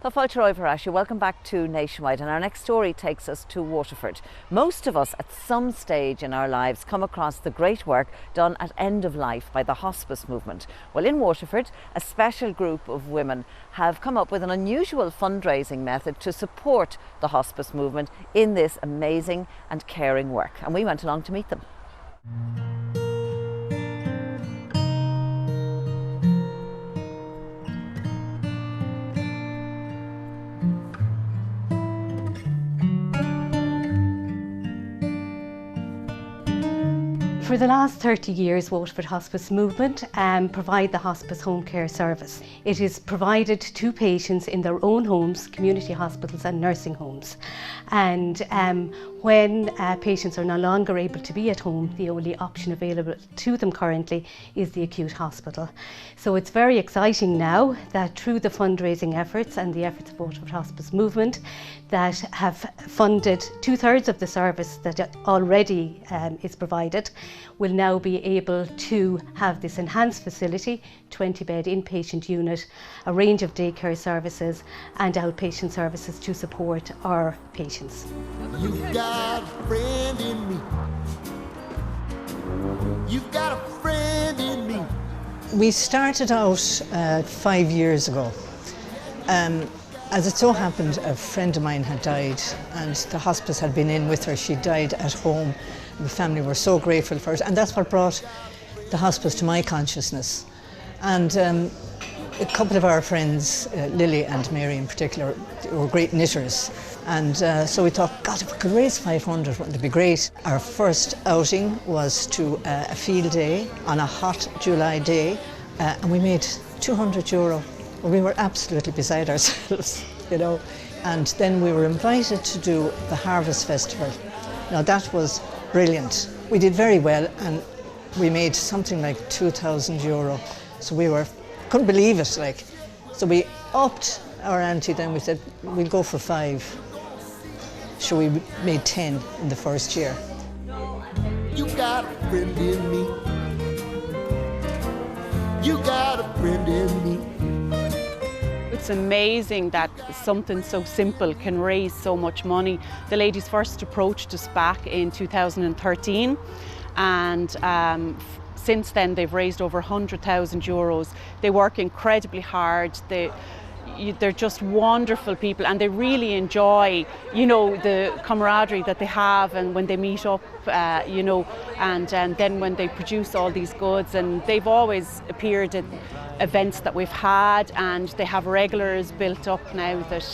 Tá fáilte roimh ar aisle. Welcome back to Nationwide, and our next story takes us to Waterford. Most of us at some stage in our lives come across the great work done at end of life by the Hospice movement. Well, in Waterford, a special group of women have come up with an unusual fundraising method to support the Hospice movement in this amazing and caring work, and we went along to meet them. For the last 30 years, Waterford Hospice Movement provide the hospice home care service. It is provided to patients in their own homes, community hospitals and nursing homes. And when patients are no longer able to be at home, the only option available to them currently is the acute hospital. So it's very exciting now that through the fundraising efforts and the efforts of Waterford Hospice Movement that have funded 2/3 of the service that already is provided, will now be able to have this enhanced facility, 20-bed inpatient unit, a range of daycare services and outpatient services to support our patients. You've got a friend in me. You've got a friend in me. We started out 5 years ago. As it so happened, a friend of mine had died and the hospice had been in with her. She died at home. The family were so grateful for it, and that's what brought the hospice to my consciousness. And a couple of our friends, Lily and Mary in particular, were great knitters. And so we thought, God, if we could raise 500, wouldn't it be great? Our first outing was to a field day on a hot July day, and we made €200. We were absolutely beside ourselves, you know. And then we were invited to do the Harvest Festival. Now that was brilliant. We did very well and we made something like €2,000. So we couldn't believe it, like. So we upped our ante then. We said, we'll go for 5. So we made 10 in the first year. You got a friend in me. You got a friend in me. It's amazing that something so simple can raise so much money. The ladies first approached us back in 2013 and since then they've raised over €100,000. They work incredibly hard. They're just wonderful people and they really enjoy, you know, the camaraderie that they have and when they meet up, you know, and then when they produce all these goods, and they've always appeared at events that we've had and they have regulars built up now that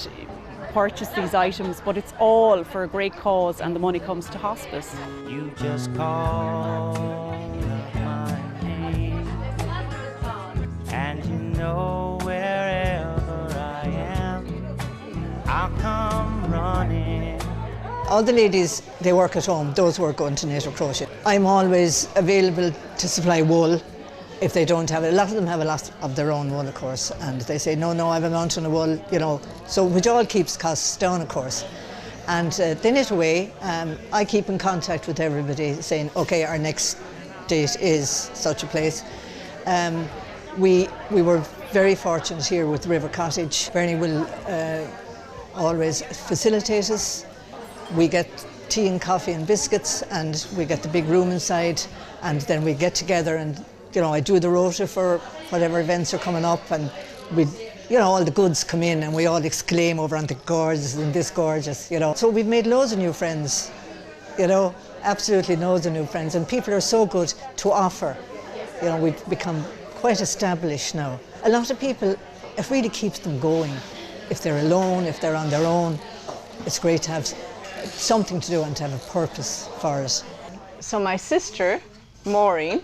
purchase these items, but it's all for a great cause and the money comes to hospice. You just call my name and you know wherever I am, I'll come running. All the ladies, they work at home. Those work going to knit or crochet. I'm always available to supply wool if they don't have it. A lot of them have a lot of their own wool, of course, and they say, no, I have a mountain of wool, you know, so which all keeps costs down, of course. And they knit away. I keep in contact with everybody saying, okay, our next date is such a place. We were very fortunate here with River Cottage. Bernie will always facilitate us. We get tea and coffee and biscuits and we get the big room inside, and then we get together and, you know, I do the rota for whatever events are coming up, and we, you know, all the goods come in and we all exclaim over on the gorgeous and this gorgeous, you know. So we've made loads of new friends, you know, absolutely loads of new friends, and people are so good to offer. You know, we've become quite established now. A lot of people, it really keeps them going. If they're alone, if they're on their own, it's great to have something to do and to have a purpose for it. So my sister, Maureen,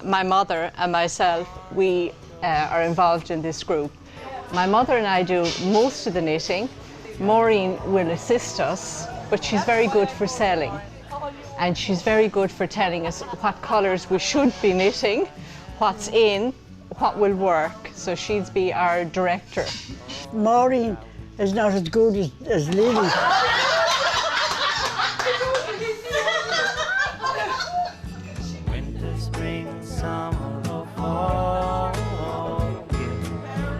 my mother and myself, we are involved in this group. My mother and I do most of the knitting. Maureen will assist us, but she's very good for selling. And she's very good for telling us what colours we should be knitting, what's in, what will work. So she'd be our director. Maureen is not as good as Lily. Winter, spring, summer, or fall,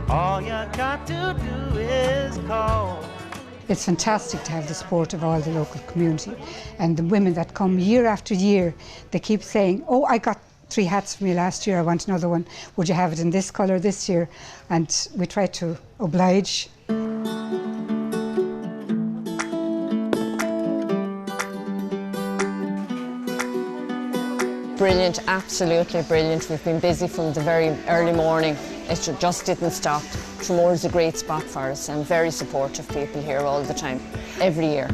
all you got to do is cold. It's fantastic to have the support of all the local community and the women that come year after year. They keep saying, oh, I got 3 hats for me last year, I want another one. Would you have it in this colour this year? And we try to oblige. Brilliant, absolutely brilliant. We've been busy from the very early morning. It just didn't stop. Tramore is a great spot for us and very supportive people here all the time, every year.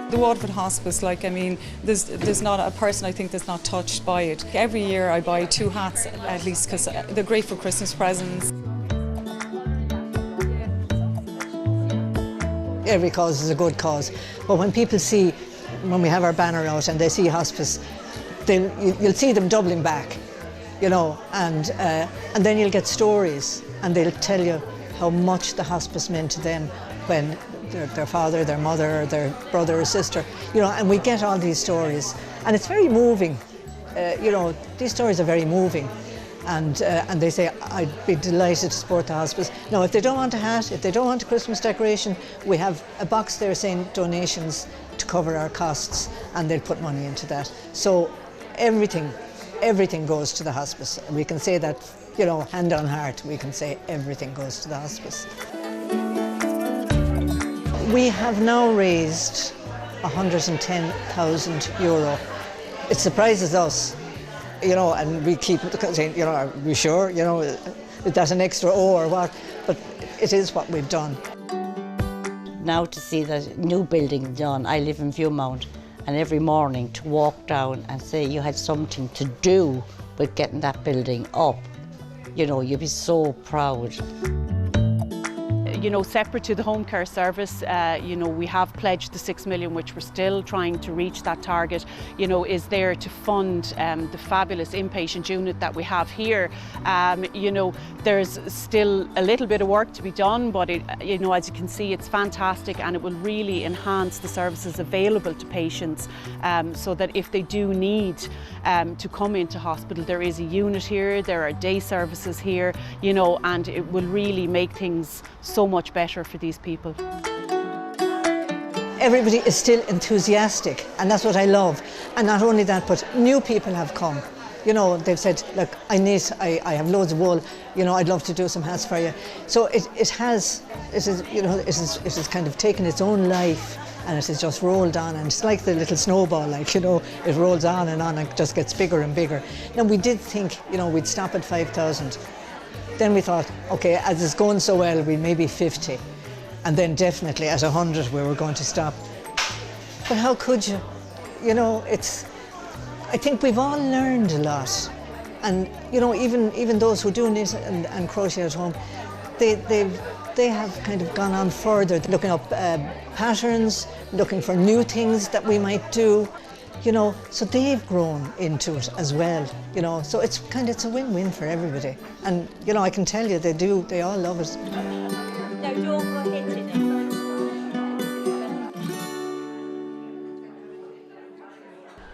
The Waterford Hospice, like, I mean, there's not a person I think that's not touched by it. Every year I buy 2 hats at least because they're great for Christmas presents. Every cause is a good cause, but when people see, when we have our banner out and they see hospice, you'll see them doubling back, you know, and then you'll get stories and they'll tell you how much the hospice meant to them when their father, their mother, their brother or sister, you know, and we get all these stories and it's very moving, you know, these stories are very moving. And they say, I'd be delighted to support the hospice. Now, if they don't want a hat, if they don't want a Christmas decoration, we have a box there saying donations to cover our costs, and they'll put money into that. So everything goes to the hospice. We can say that, you know, hand on heart, we can say everything goes to the hospice. We have now raised €110,000. It surprises us. You know, and we keep saying, you know, are we sure? You know, is that an extra O or what? But it is what we've done. Now to see the new building done, I live in Viewmount, and every morning to walk down and say you had something to do with getting that building up, you know, you'd be so proud. You know, separate to the home care service, you know, we have pledged the 6 million, which we're still trying to reach that target, you know, is there to fund the fabulous inpatient unit that we have here. You know, there's still a little bit of work to be done, but you know, as you can see, it's fantastic and it will really enhance the services available to patients so that if they do need to come into hospital, there is a unit here, there are day services here, you know, and it will really make things so much better for these people. Everybody is still enthusiastic, and that's what I love. And not only that, but new people have come. You know, they've said, look, I have loads of wool, you know, I'd love to do some hats for you. So it has kind of taken its own life, and it has just rolled on, and it's like the little snowball, like, you know, it rolls on and it just gets bigger and bigger. Now, we did think, you know, we'd stop at 5,000. Then we thought, okay, as it's going so well, we maybe 50. And then definitely at 100 we were going to stop. But how could you? You know, I think we've all learned a lot. And, you know, even those who do knit and crochet at home, they have kind of gone on further, looking up patterns, looking for new things that we might do. You know, so they've grown into it as well, you know, so it's a win-win for everybody. And, you know, I can tell you they all love it. Now don't go hitting it.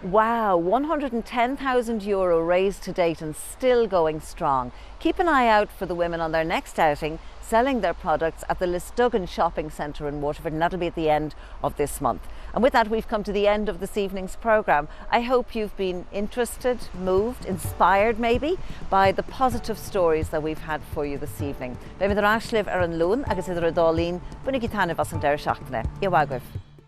Wow, €110,000 raised to date and still going strong. Keep an eye out for the women on their next outing, selling their products at the Lisduggan Shopping Centre in Waterford, and that'll be at the end of this month. And with that, we've come to the end of this evening's programme. I hope you've been interested, moved, inspired maybe by the positive stories that we've had for you this evening. Be mit ar aisliv ar an lún agus idir a dálín, bunig i tanna vas an deir seachtaine. Iwagwif.